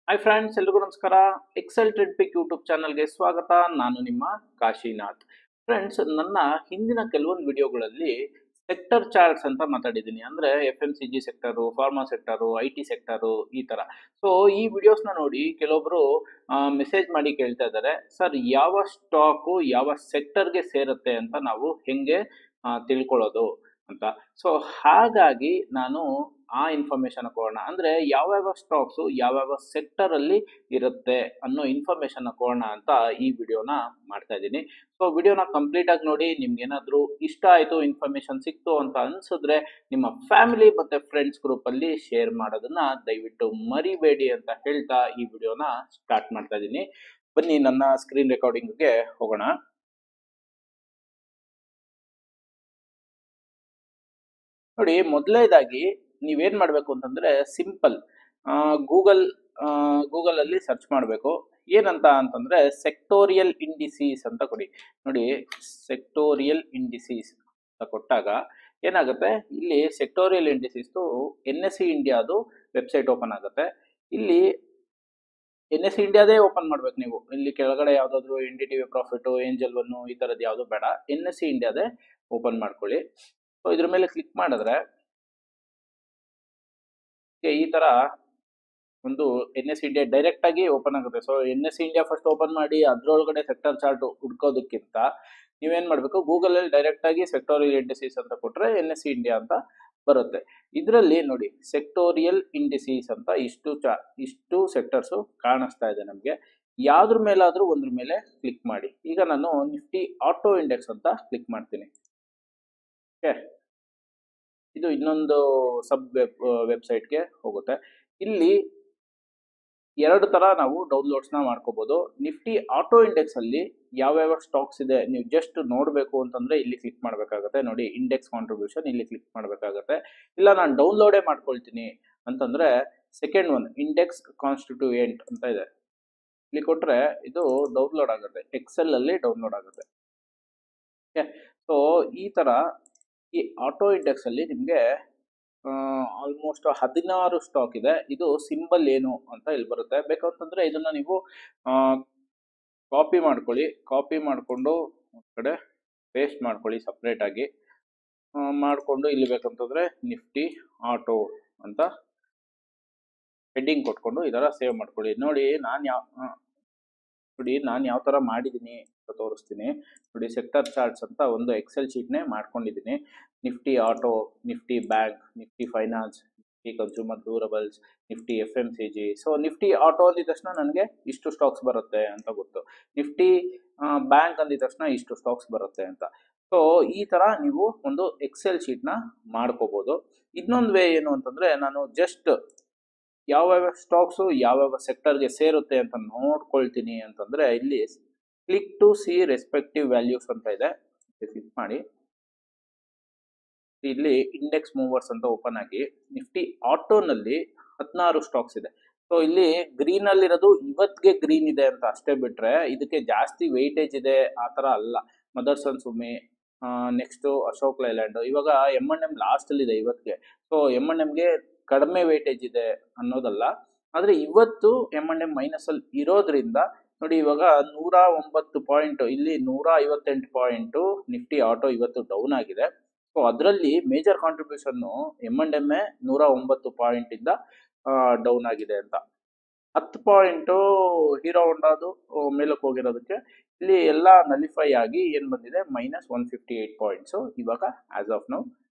Hi friends, ಎಲ್ರಿಗೂ ನಮಸ್ಕಾರ. Excel trade ಪಿಕ್ YouTube ಚಾನಲ್ಗೆ ಸ್ವಾಗತ. ನಾನು ನಿಮ್ಮ ಕಾಶಿನಾಥ್. ಫ್ರೆಂಡ್ಸ್, ನನ್ನ ಹಿಂದಿನ ಕೆಲವೊಂದು ವಿಡಿಯೋಗಳಲ್ಲಿ ಸೆಕ್ಟರ್ ಚಾರ್ಟ್ಸ್ ಅಂತ ಮಾತಾಡಿದ್ದೀನಿ. ಅಂದರೆ FMCG sector, pharma sector, IT sector, ಈ ಥರ. ಸೊ ಈ ವಿಡಿಯೋಸ್ನ ನೋಡಿ ಕೆಲವೊಬ್ಬರು ಮೆಸೇಜ್ ಮಾಡಿ ಕೇಳ್ತಾ ಇದ್ದಾರೆ, ಸರ್ ಯಾವ ಸ್ಟಾಕು ಯಾವ ಸೆಕ್ಟರ್ಗೆ ಸೇರುತ್ತೆ ಅಂತ ನಾವು ಹೆಂಗೆ ತಿಳ್ಕೊಳ್ಳೋದು ಅಂತ. ಸೊ ಹಾಗಾಗಿ ನಾನು ಆ ಇನ್ಫಾರ್ಮೇಶನ್ ಕೊಡೋಣ, ಅಂದರೆ ಯಾವ್ಯಾವ ಸ್ಟಾಕ್ಸು ಯಾವ್ಯಾವ ಸೆಕ್ಟರಲ್ಲಿ ಇರುತ್ತೆ ಅನ್ನೋ ಇನ್ಫಾರ್ಮೇಶನ್ ಕೊಡೋಣ ಅಂತ ಈ ವಿಡಿಯೋನ ಮಾಡ್ತಾ ಇದ್ದೀನಿ. ಸೊ ವಿಡಿಯೋನ ಕಂಪ್ಲೀಟಾಗಿ ನೋಡಿ. ನಿಮ್ಗೆ ಏನಾದರೂ ಇಷ್ಟ ಆಯಿತು, ಇನ್ಫಾರ್ಮೇಶನ್ ಸಿಕ್ತು ಅಂತ ಅನಿಸಿದ್ರೆ ನಿಮ್ಮ ಫ್ಯಾಮಿಲಿ ಮತ್ತು ಫ್ರೆಂಡ್ಸ್ ಗ್ರೂಪಲ್ಲಿ ಶೇರ್ ಮಾಡೋದನ್ನ ದಯವಿಟ್ಟು ಮರಿಬೇಡಿ ಅಂತ ಹೇಳ್ತಾ ಈ ವಿಡಿಯೋನ ಸ್ಟಾರ್ಟ್ ಮಾಡ್ತಾ ಇದ್ದೀನಿ. ಬನ್ನಿ ನನ್ನ ಸ್ಕ್ರೀನ್ ರೆಕಾರ್ಡಿಂಗ್ಗೆ ಹೋಗೋಣ. ನೋಡಿ, ಮೊದಲನೇದಾಗಿ ನೀವೇನು ಮಾಡಬೇಕು ಅಂತಂದರೆ ಸಿಂಪಲ್ ಗೂಗಲ್ ಗೂಗಲಲ್ಲಿ ಸರ್ಚ್ ಮಾಡಬೇಕು. ಏನಂತ ಅಂತಂದರೆ ಸೆಕ್ಟೋರಿಯಲ್ ಇಂಡಿಸೀಸ್ ಅಂತ ಕೊಡಿ. ನೋಡಿ, ಸೆಕ್ಟೋರಿಯಲ್ ಇಂಡಿಸೀಸ್ ಅಂತ ಕೊಟ್ಟಾಗ ಏನಾಗುತ್ತೆ, ಇಲ್ಲಿ ಸೆಕ್ಟೋರಿಯಲ್ ಇಂಡಿಸೀಸ್ದು NSE ಇಂಡಿಯಾದು ವೆಬ್ಸೈಟ್ ಓಪನ್ ಆಗುತ್ತೆ. ಇಲ್ಲಿ NSE ಇಂಡಿಯಾದೇ ಓಪನ್ ಮಾಡ್ಬೇಕು ನೀವು. ಇಲ್ಲಿ ಕೆಳಗಡೆ ಯಾವುದಾದ್ರೂ NDTV ಪ್ರಾಫಿಟು, ಏಂಜಲ್ ಒನ್ನು ಈ ಥರದ್ದು ಯಾವುದು ಬೇಡ, NSE ಇಂಡಿಯಾದೇ ಓಪನ್ ಮಾಡ್ಕೊಳ್ಳಿ. ಸೊ ಇದ್ರ ಮೇಲೆ ಕ್ಲಿಕ್ ಮಾಡಿದ್ರೆ ಈ ತರ ಒಂದು NSE ಇಂಡಿಯಾ ಡೈರೆಕ್ಟ್ ಆಗಿ ಓಪನ್ ಆಗುತ್ತೆ. So NSE India first open ಮಾಡಿ ಅದ್ರೊಳಗಡೆ ಸೆಕ್ಟರ್ ಚಾರ್ಟ್ ಹುಡ್ಕೋದಕ್ಕಿಂತ ನೀವೇನ್ ಮಾಡಬೇಕು, ಗೂಗಲ್ ಅಲ್ಲಿ ಡೈರೆಕ್ಟ್ ಆಗಿ ಸೆಕ್ಟೋರಿಯಲ್ ಇಂಡಿಸೀಸ್ ಅಂತ ಕೊಟ್ರೆ NSE ಇಂಡಿಯಾ ಅಂತ ಬರುತ್ತೆ. ಇದರಲ್ಲಿ ನೋಡಿ, ಸೆಕ್ಟೋರಿಯಲ್ ಇಂಡಿಸೀಸ್ ಅಂತ ಇಷ್ಟು ಸೆಕ್ಟರ್ಸು ಕಾಣಿಸ್ತಾ ಇದೆ ನಮಗೆ. ಯಾವ್ದ್ರ ಮೇಲಾದ್ರೂ ಒಂದ್ರ ಮೇಲೆ ಕ್ಲಿಕ್ ಮಾಡಿ. ಈಗ ನಾನು ನಿಫ್ಟಿ ಆಟೋ ಇಂಡೆಕ್ಸ್ ಅಂತ ಕ್ಲಿಕ್ ಮಾಡ್ತೀನಿ. ಓಕೆ, ಇದು ಇನ್ನೊಂದು ಸಬ್ ವೆಬ್ಸೈಟ್ಗೆ ಹೋಗುತ್ತೆ. ಇಲ್ಲಿ ಎರಡು ತರ ನಾವು ಡೌನ್ಲೋಡ್ಸ್ನ ಮಾಡ್ಕೋಬಹುದು. ನಿಫ್ಟಿ ಆಟೋ ಇಂಡೆಕ್ಸ್ ಅಲ್ಲಿ ಯಾವ್ಯಾವ ಸ್ಟಾಕ್ಸ್ ಇದೆ ನೀವು ಜಸ್ಟ್ ನೋಡಬೇಕು ಅಂತಂದ್ರೆ ಇಲ್ಲಿ ಕ್ಲಿಕ್ ಮಾಡಬೇಕಾಗುತ್ತೆ. ನೋಡಿ, ಇಂಡೆಕ್ಸ್ ಕಾಂಟ್ರಿಬ್ಯೂಷನ್ ಇಲ್ಲಿ ಕ್ಲಿಕ್ ಮಾಡಬೇಕಾಗುತ್ತೆ. ಇಲ್ಲ ನಾನು ಡೌನ್ಲೋಡೇ ಮಾಡ್ಕೊಳ್ತೀನಿ ಅಂತಂದ್ರೆ ಸೆಕೆಂಡ್ ಒನ್ ಇಂಡೆಕ್ಸ್ ಕಾನ್ಸ್ಟಿಟ್ಯೂಯೆಂಟ್ ಅಂತ ಇದೆ, ಇಲ್ಲಿ ಕೊಟ್ರೆ ಇದು ಡೌನ್ಲೋಡ್ ಆಗುತ್ತೆ, ಎಕ್ಸೆಲ್ ಅಲ್ಲಿ ಡೌನ್ಲೋಡ್ ಆಗುತ್ತೆ. ಓಕೆ, ಸೊ ಈ ತರ ಈ ಆಟೋ ಇಂಡೆಕ್ಸ್ ಅಲ್ಲಿ ನಿಮಗೆ ಆಲ್ಮೋಸ್ಟ್ 16 ಸ್ಟಾಕ್ ಇದೆ. ಇದು ಸಿಂಬಲ್ ಏನು ಅಂತ ಇಲ್ಲಿ ಬರುತ್ತೆ. ಬೇಕಂತಂದ್ರೆ ಇದನ್ನ ನೀವು ಕಾಪಿ ಮಾಡ್ಕೊಳ್ಳಿ. ಕಾಪಿ ಮಾಡಿಕೊಂಡು ಒಂದು ಕಡೆ ಪೇಸ್ಟ್ ಮಾಡ್ಕೊಳ್ಳಿ ಸಪ್ರೇಟ್ ಆಗಿ. ಮಾಡಿಕೊಂಡು ಇಲ್ಲಿ ಬೇಕಂತಂದ್ರೆ ನಿಫ್ಟಿ ಆಟೋ ಅಂತ ಹೆಡ್ಡಿಂಗ್ ಕೊಟ್ಕೊಂಡು ಈ ಥರ ಸೇವ್ ಮಾಡ್ಕೊಳ್ಳಿ. ನೋಡಿ, ನಾನು ಯಾವ ಥರ ಮಾಡಿದ್ದೀನಿ ಅಂತ ತೋರಿಸ್ತೀನಿ. ನೋಡಿ, ಸೆಕ್ಟರ್ ಚಾರ್ಟ್ಸ್ ಅಂತ ಒಂದು ಎಕ್ಸೆಲ್ ಶೀಟ್ನೇ ಮಾಡ್ಕೊಂಡಿದ್ದೀನಿ. Nifty auto, Nifty bank, Nifty finance, Nifty consumer durables, Nifty FMCG. So Nifty auto ಅಂದಿದ ತಕ್ಷಣ ನನಗೆ ಇಷ್ಟು ಸ್ಟಾಕ್ಸ್ ಬರುತ್ತೆ ಅಂತ ಗೊತ್ತು. ನಿಫ್ಟಿ ಬ್ಯಾಂಕ್ ಅಂದಿದ ತಕ್ಷಣ ಇಷ್ಟು ಸ್ಟಾಕ್ಸ್ ಬರುತ್ತೆ ಅಂತ. ಸೊ ಈ ಥರ ನೀವು ಒಂದು ಎಕ್ಸೆಲ್ ಶೀಟ್ನ ಮಾಡ್ಕೋಬೋದು. ಇನ್ನೊಂದು ವೇ ಏನು ಅಂತಂದರೆ, ನಾನು ಜಸ್ಟ್ ಯಾವ್ಯಾವ ಸ್ಟಾಕ್ಸು ಯಾವ್ಯಾವ ಸೆಕ್ಟರ್ಗೆ ಸೇರುತ್ತೆ ಅಂತ ನೋಡ್ಕೊಳ್ತೀನಿ ಅಂತಂದರೆ ಇಲ್ಲಿ click to see respective values ಅಂತ ಇದೆ, ಕ್ಲಿಕ್ ಮಾಡಿ. ಇಲ್ಲಿ ಇಂಡೆಕ್ಸ್ ಮೂವರ್ಸ್ ಅಂತ ಓಪನ್ ಆಗಿ ನಿಫ್ಟಿ ಆಟೋನಲ್ಲಿ 16 ಸ್ಟಾಕ್ಸ್ ಇದೆ. ಸೊ ಇಲ್ಲಿ ಗ್ರೀನ್ ಅಲ್ಲಿರೋದು ಇವತ್ತಿಗೆ ಗ್ರೀನ್ ಇದೆ ಅಂತ ಅಷ್ಟೇ, ಬಿಟ್ರೆ ಇದಕ್ಕೆ ಜಾಸ್ತಿ ವೆಯ್ಟೇಜ್ ಇದೆ ಆ ಥರ ಅಲ್ಲ. ಮದರ್ಸನ್ ಸುಮಿ, ನೆಕ್ಸ್ಟು ಅಶೋಕ್ ಲೈಲ್ಯಾಂಡ್, ಇವಾಗ M&M ಲಾಸ್ಟ್ ಅಲ್ಲಿ ಇದೆ ಇವತ್ತಿಗೆ. ಸೊ M&Mಗೆ ಕಡಿಮೆ ವೇಟೇಜ್ ಇದೆ ಅನ್ನೋದಲ್ಲ, ಆದರೆ ಇವತ್ತು M&M ಮೈನಸ್ ಅಲ್ಲಿ ಇರೋದ್ರಿಂದ ನೋಡಿ, ಇವಾಗ 109 ಪಾಯಿಂಟ್, ಇಲ್ಲಿ 158 ಪಾಯಿಂಟು ನಿಫ್ಟಿ ಆಟೋ ಇವತ್ತು ಡೌನ್ ಆಗಿದೆ. ಸೊ ಅದರಲ್ಲಿ ಮೇಜರ್ ಕಾಂಟ್ರಿಬ್ಯೂಷನ್ನು M&M 109 ಪಾಯಿಂಟಿಂದ ಡೌನ್ ಆಗಿದೆ ಅಂತ. 10 ಪಾಯಿಂಟು ಹೀರೋ ಹೊಂಡಾದು ಮೇಲಕ್ಕೆ ಹೋಗಿರೋದಕ್ಕೆ ಇಲ್ಲಿ ಎಲ್ಲ ನಲಿಫೈ ಆಗಿ ಏನು ಬಂದಿದೆ, -158 ಪಾಯಿಂಟ್ಸು ಇವಾಗ ಆಸ್ ಆಫ್ ನೌ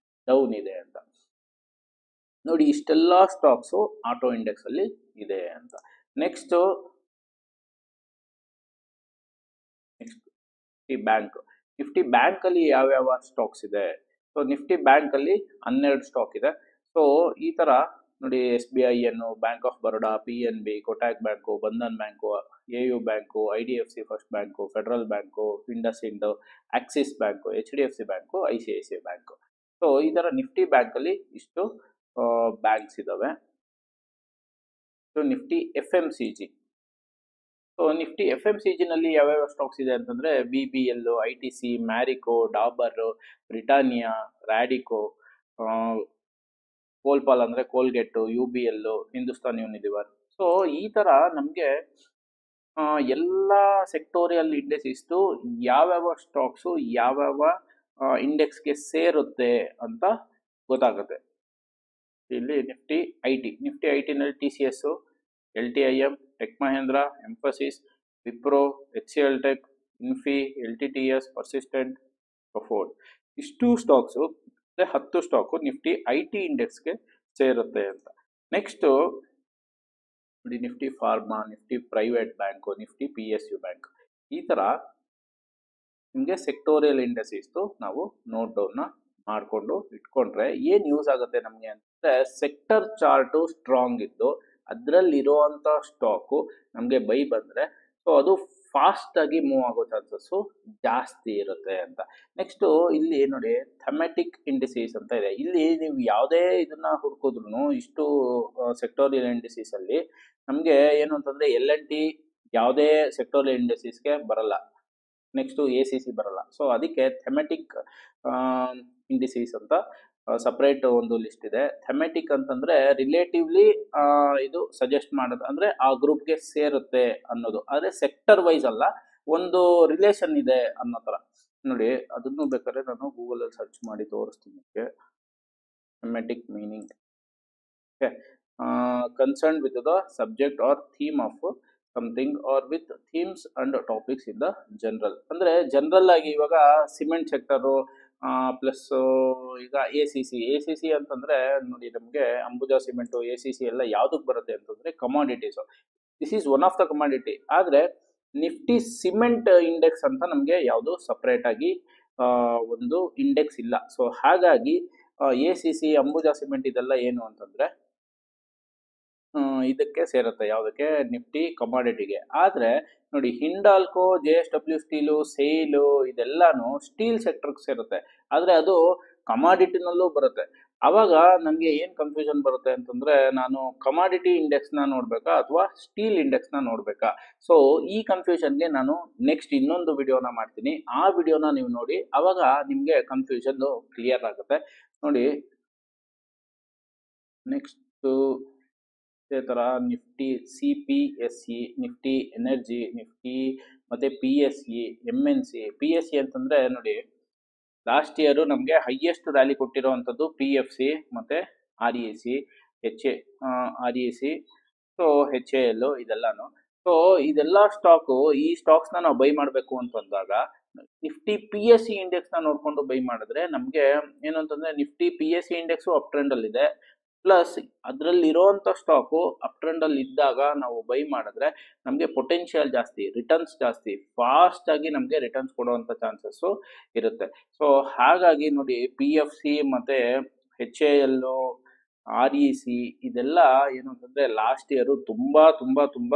ಡೌನ್ ಇದೆ ಅಂತ. ನೋಡಿ, ಇಷ್ಟೆಲ್ಲ ಸ್ಟಾಕ್ಸು ಆಟೋ ಇಂಡೆಕ್ಸ್ ಅಲ್ಲಿ ಇದೆ ಅಂತ. Next Nifty bank. Nifty bank ಅಲ್ಲಿ ಯಾವ್ಯಾವ ಸ್ಟಾಕ್ಸ್ ಇದೆ? ಸೊ ನಿಫ್ಟಿ ಬ್ಯಾಂಕ್ ಅಲ್ಲಿ 12 ಸ್ಟಾಕ್ ಇದೆ. ಸೊ ಈ ತರ ನೋಡಿ, SBI, bank of Baroda, PNB, Kotak bank, Bandhan bank, AU bank, IDFC first bank, federal bank, IndusInd, Axis bank, HDFC bank, ICICI bank. So ಈ ತರ ನಿಫ್ಟಿ ಬ್ಯಾಂಕ್ ಅಲ್ಲಿ ಇಷ್ಟು ಬ್ಯಾಂಕ್ಸ್ ಇದಾವೆ. So Nifty FMCG. So Nifty FMCG ನಲ್ಲಿ ಯಾವ್ಯಾವ ಸ್ಟಾಕ್ಸ್ ಇದೆ ಅಂತಂದ್ರೆ BBL, ITC, Marico, Dabur, Britannia, Radico, Colpal ಅಂದರೆ Colgate, UBL, Hindustan Unilever. So ಈ ಥರ ನಮಗೆ ಎಲ್ಲ ಸೆಕ್ಟೋರಿಯಲ್ ಇಂಡೆಸಿಸ್ದು ಯಾವ್ಯಾವ ಸ್ಟಾಕ್ಸು ಯಾವ್ಯಾವ ಇಂಡೆಕ್ಸ್ಗೆ ಸೇರುತ್ತೆ ಅಂತ ಗೊತ್ತಾಗುತ್ತೆ. ಇಲ್ಲಿ ನಿಫ್ಟಿ ಐ ಟಿನಲ್ಲಿ TCS, LTIM, tech Mahindra, Mphasis, Wipro, HCL tech, Infy, LTTS, Persistent, ಪ್ರೊಫೋರ್ಡ್. ಇಷ್ಟು ಸ್ಟಾಕ್ಸು 10 ಸ್ಟಾಕು ನಿಫ್ಟಿ IT ಇಂಡೆಕ್ಸ್ಗೆ ಸೇರುತ್ತೆ ಅಂತ. ನೆಕ್ಸ್ಟು ನೋಡಿ, Nifty pharma, Nifty private bank, Nifty PSU bank, ಈ ಥರ ನಿಮಗೆ ಸೆಕ್ಟೋರಿಯಲ್ ಇಂಡಸ್ಟ್ರೀಸ್ದು ನಾವು ನೋಟ್ ಡೌನ್ನ ಮಾಡಿಕೊಂಡು ಇಟ್ಕೊಂಡ್ರೆ ಏನು ಯೂಸ್ ಆಗುತ್ತೆ ನಮಗೆ ಅಂತಂದರೆ, ಸೆಕ್ಟರ್ ಚಾರ್ಟು ಸ್ಟ್ರಾಂಗ್ ಇದ್ದು ಅದರಲ್ಲಿರುವಂಥ ಸ್ಟಾಕು ನಮಗೆ ಬೈ ಬಂದರೆ ಸೊ ಅದು ಫಾಸ್ಟಾಗಿ ಮೂವ್ ಆಗೋ ಚಾನ್ಸಸ್ಸು ಜಾಸ್ತಿ ಇರುತ್ತೆ ಅಂತ. ನೆಕ್ಸ್ಟು ಇಲ್ಲಿ ನೋಡಿ, ಥೆಮೆಟಿಕ್ ಇಂಡಿಸೀಸ್ ಅಂತ ಇದೆ. ಇಲ್ಲಿ ನೀವು ಯಾವುದೇ ಇದನ್ನು ಹುಡ್ಕಿದ್ರು ಇಷ್ಟು ಸೆಕ್ಟೋರಿಯಲ್ ಇಂಡಿಸೀಸಲ್ಲಿ ನಮಗೆ ಏನು ಅಂತಂದರೆ L&T ಯಾವುದೇ ಸೆಕ್ಟೋರಿಯಲ್ ಇಂಡಸ್ಟ್ರೀಸ್ಗೆ ಬರಲ್ಲ, ನೆಕ್ಸ್ಟು ACC ಬರಲ್ಲ. ಸೊ ಅದಕ್ಕೆ ಥೆಮೆಟಿಕ್ ಇಂಡಿಸೀಸ್ ಅಂತ ಸಪ್ರೇಟ್ ಒಂದು ಲಿಸ್ಟ್ ಇದೆ. ಥೆಮೆಟಿಕ್ ಅಂತಂದರೆ ರಿಲೇಟಿವ್ಲಿ ಇದು ಸಜೆಸ್ಟ್ ಮಾಡೋದು ಅಂದರೆ ಆ ಗ್ರೂಪ್ಗೆ ಸೇರುತ್ತೆ ಅನ್ನೋದು, ಆದರೆ ಸೆಕ್ಟರ್ ವೈಸ್ ಅಲ್ಲ, ಒಂದು ರಿಲೇಷನ್ ಇದೆ ಅನ್ನೋ ಥರ. ನೋಡಿ, ಅದನ್ನು ಬೇಕಾದ್ರೆ ನಾನು ಗೂಗಲಲ್ಲಿ ಸರ್ಚ್ ಮಾಡಿ ತೋರಿಸ್ತೀನಿ ನಿಮಗೆ. Thematic meaning okay, concern with the subject or theme of something or with themes and topics in the general. ಅಂದರೆ ಜನರಲ್ ಆಗಿ ಇವಾಗ ಸಿಮೆಂಟ್ ಸೆಕ್ಟರು ಪ್ಲಸ್ ಈಗ ACC ಅಂತಂದರೆ ನೋಡಿ, ನಮಗೆ ಅಂಬುಜಾ ಸಿಮೆಂಟು, ACC ಎಲ್ಲ ಯಾವುದಕ್ಕೆ ಬರುತ್ತೆ ಅಂತಂದರೆ commodities. This is one of the commodity. ಆದರೆ ನಿಫ್ಟಿ ಸಿಮೆಂಟ್ ಇಂಡೆಕ್ಸ್ ಅಂತ ನಮಗೆ ಯಾವುದು ಸಪ್ರೇಟಾಗಿ ಒಂದು ಇಂಡೆಕ್ಸ್ ಇಲ್ಲ. ಸೊ ಹಾಗಾಗಿ ACC, ಅಂಬುಜಾ ಸಿಮೆಂಟ್ ಇದೆಲ್ಲ ಏನು ಅಂತಂದರೆ ಇದಕ್ಕೆ ಸೇರುತ್ತೆ, ಯಾವುದಕ್ಕೆ? ನಿಫ್ಟಿ ಕಮಾಡಿಟಿಗೆ. ಆದರೆ ನೋಡಿ, ಹಿಂಡಾಲ್ಕೋ, JSW ಸ್ಟೀಲು, ಸೇಲು ಇದೆಲ್ಲಾನು ಸ್ಟೀಲ್ ಸೆಕ್ಟರ್ಗೆ ಸೇರುತ್ತೆ, ಆದರೆ ಅದು ಕಮಾಡಿಟಿನಲ್ಲೂ ಬರುತ್ತೆ. ಆವಾಗ ನನಗೆ ಏನು ಕನ್ಫ್ಯೂಷನ್ ಬರುತ್ತೆ ಅಂತಂದರೆ, ನಾನು ಕಮಾಡಿಟಿ ಇಂಡೆಕ್ಸ್ನ ನೋಡಬೇಕಾ ಅಥವಾ ಸ್ಟೀಲ್ ಇಂಡೆಕ್ಸ್ನ ನೋಡಬೇಕಾ? ಸೊ ಈ ಕನ್ಫ್ಯೂಷನ್ಗೆ ನಾನು ನೆಕ್ಸ್ಟ್ ಇನ್ನೊಂದು ವಿಡಿಯೋನ ಮಾಡ್ತೀನಿ. ಆ ವಿಡಿಯೋನ ನೀವು ನೋಡಿ, ಆವಾಗ ನಿಮಗೆ ಕನ್ಫ್ಯೂಷನ್ ಕ್ಲಿಯರ್ ಆಗುತ್ತೆ. ನೋಡಿ, ನೆಕ್ಸ್ಟು ಇದೇ ಥರ Nifty CPSE, Nifty energy, Nifty ಮತ್ತು PSE, MNC. PSE ಅಂತಂದರೆ ನೋಡಿ, ಲಾಸ್ಟ್ ಇಯರು ನಮಗೆ ಹೈಯೆಸ್ಟ್ ರ್ಯಾಲಿ ಕೊಟ್ಟಿರೋವಂಥದ್ದು PFC ಮತ್ತು REC, REC, ಸೊ HAL ಇದೆಲ್ಲನೂ. ಸೊ ಇದೆಲ್ಲ ಸ್ಟಾಕು, ಈ ಸ್ಟಾಕ್ಸ್ನ ನಾವು ಬೈ ಮಾಡಬೇಕು ಅಂತಂದಾಗ ನಿಫ್ಟಿ PSE ಇಂಡೆಕ್ಸ್ನ ನೋಡಿಕೊಂಡು ಬೈ ಮಾಡಿದ್ರೆ ನಮಗೆ ಏನು ಅಂತಂದರೆ, ನಿಫ್ಟಿ PSE ಇಂಡೆಕ್ಸು ಅಪ್ ಟ್ರೆಂಡಲ್ಲಿದೆ, ಪ್ಲಸ್ ಅದರಲ್ಲಿರೋವಂಥ ಸ್ಟಾಕು ಅಪ್ ಟ್ರೆಂಡಲ್ಲಿ ಇದ್ದಾಗ ನಾವು ಬೈ ಮಾಡಿದ್ರೆ ನಮಗೆ ಪೊಟೆನ್ಷಿಯಲ್ ಜಾಸ್ತಿ, ರಿಟರ್ನ್ಸ್ ಜಾಸ್ತಿ, ಫಾಸ್ಟಾಗಿ ನಮಗೆ ರಿಟರ್ನ್ಸ್ ಕೊಡುವಂಥ ಚಾನ್ಸಸ್ಸು ಇರುತ್ತೆ. ಸೊ ಹಾಗಾಗಿ ನೋಡಿ, PFC ಮತ್ತು HAL, REC ಇದೆಲ್ಲ ಏನು ಅಂತಂದರೆ ಲಾಸ್ಟ್ ಇಯರು ತುಂಬ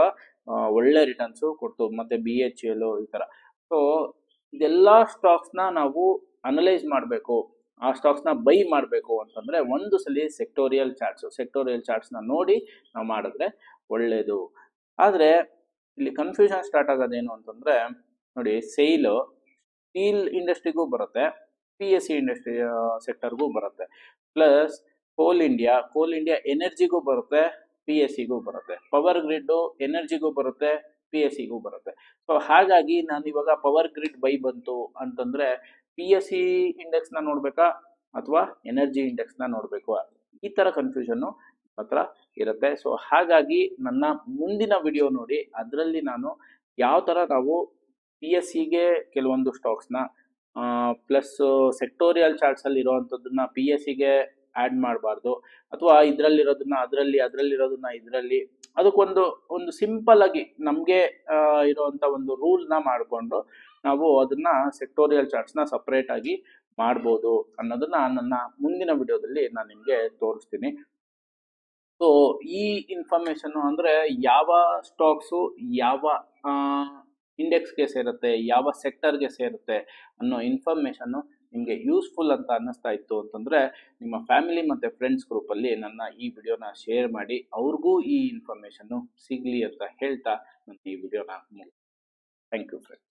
ಒಳ್ಳೆ ರಿಟರ್ನ್ಸು ಕೊಡ್ತು, ಮತ್ತು BHEL ಈ ಥರ. ಸೊ ಇದೆಲ್ಲ ಸ್ಟಾಕ್ಸ್ನ ನಾವು ಅನಲೈಸ್ ಮಾಡಬೇಕು, ಆ ಸ್ಟಾಕ್ಸ್ನ ಬೈ ಮಾಡಬೇಕು ಅಂತಂದರೆ ಒಂದು ಸಲ ಸೆಕ್ಟೋರಿಯಲ್ ಚಾರ್ಟ್ಸ್ನ ನೋಡಿ ನಾವು ಮಾಡಿದ್ರೆ ಒಳ್ಳೆಯದು. ಆದರೆ ಇಲ್ಲಿ ಕನ್ಫ್ಯೂಷನ್ ಸ್ಟಾರ್ಟ್ ಆಗೋದೇನು ಅಂತಂದರೆ ನೋಡಿ, ಸೇಲ್ ಸ್ಟೀಲ್ ಇಂಡಸ್ಟ್ರಿಗೂ ಬರುತ್ತೆ, PSE ಇಂಡಸ್ಟ್ರಿ ಸೆಕ್ಟರ್ಗೂ ಬರುತ್ತೆ, ಪ್ಲಸ್ ಕೋಲ್ ಇಂಡಿಯಾ ಎನರ್ಜಿಗೂ ಬರುತ್ತೆ, PSEಗೂ ಬರುತ್ತೆ, ಪವರ್ ಗ್ರಿಡ್ಡು ಎನರ್ಜಿಗೂ ಬರುತ್ತೆ, PSEಗೂ ಬರುತ್ತೆ. ಸೊ ಹಾಗಾಗಿ ನಾನು ಇವಾಗ ಪವರ್ ಗ್ರಿಡ್ ಬೈ ಬಂತು ಅಂತಂದರೆ PSE ಇಂಡೆಕ್ಸ್ನ ನೋಡಬೇಕಾ ಅಥವಾ ಎನರ್ಜಿ ಇಂಡೆಕ್ಸ್ನ ನೋಡಬೇಕು, ಈ ಥರ ಕನ್ಫ್ಯೂಷನ್ನು ಹತ್ರ ಇರುತ್ತೆ. ಸೊ ಹಾಗಾಗಿ ನನ್ನ ಮುಂದಿನ ವಿಡಿಯೋ ನೋಡಿ, ಅದರಲ್ಲಿ ನಾನು ಯಾವ ಥರ ನಾವು PSEಗೆ ಕೆಲವೊಂದು ಸ್ಟಾಕ್ಸ್ನ ಪ್ಲಸ್ ಸೆಕ್ಟೋರಿಯಲ್ ಚಾರ್ಟ್ಸಲ್ಲಿ ಇರೋವಂಥದ್ದನ್ನ PSEಗೆ ಆ್ಯಡ್ ಮಾಡಬಾರ್ದು, ಅಥವಾ ಇದರಲ್ಲಿರೋದನ್ನ ಅದರಲ್ಲಿರೋದನ್ನ ಇದರಲ್ಲಿ, ಅದಕ್ಕೊಂದು ಸಿಂಪಲ್ ಆಗಿ ನಮಗೆ ಇರೋವಂಥ ಒಂದು ರೂಲ್ನ ಮಾಡಿಕೊಂಡು ನಾವು ಅದನ್ನು ಸೆಕ್ಟೋರಿಯಲ್ ಚಾರ್ಟ್ಸ್ನ ಸಪ್ರೇಟಾಗಿ ಮಾಡ್ಬೋದು ಅನ್ನೋದನ್ನ ನನ್ನ ಮುಂದಿನ ವಿಡಿಯೋದಲ್ಲಿ ನಾನು ನಿಮಗೆ ತೋರಿಸ್ತೀನಿ. ಸೊ ಈ ಇನ್ಫಾರ್ಮೇಷನ್ನು ಅಂದರೆ ಯಾವ ಸ್ಟಾಕ್ಸು ಯಾವ ಇಂಡೆಕ್ಸ್ಗೆ ಸೇರುತ್ತೆ, ಯಾವ ಸೆಕ್ಟರ್ಗೆ ಸೇರುತ್ತೆ ಅನ್ನೋ ಇನ್ಫಾರ್ಮೇಷನ್ನು ನಿಮಗೆ ಯೂಸ್ಫುಲ್ ಅಂತ ಅನ್ನಿಸ್ತಾ ಇತ್ತು ಅಂತಂದರೆ ನಿಮ್ಮ ಫ್ಯಾಮಿಲಿ ಮತ್ತು ಫ್ರೆಂಡ್ಸ್ ಗ್ರೂಪಲ್ಲಿ ನನ್ನ ಈ ವಿಡಿಯೋನ ಶೇರ್ ಮಾಡಿ, ಅವ್ರಿಗೂ ಈ ಇನ್ಫಾರ್ಮೇಷನ್ನು ಸಿಗಲಿ ಅಂತ ಹೇಳ್ತಾ ನಾನು ಈ ವಿಡಿಯೋನ ಮುಗಿಸ್ತೀನಿ. Thank you friends.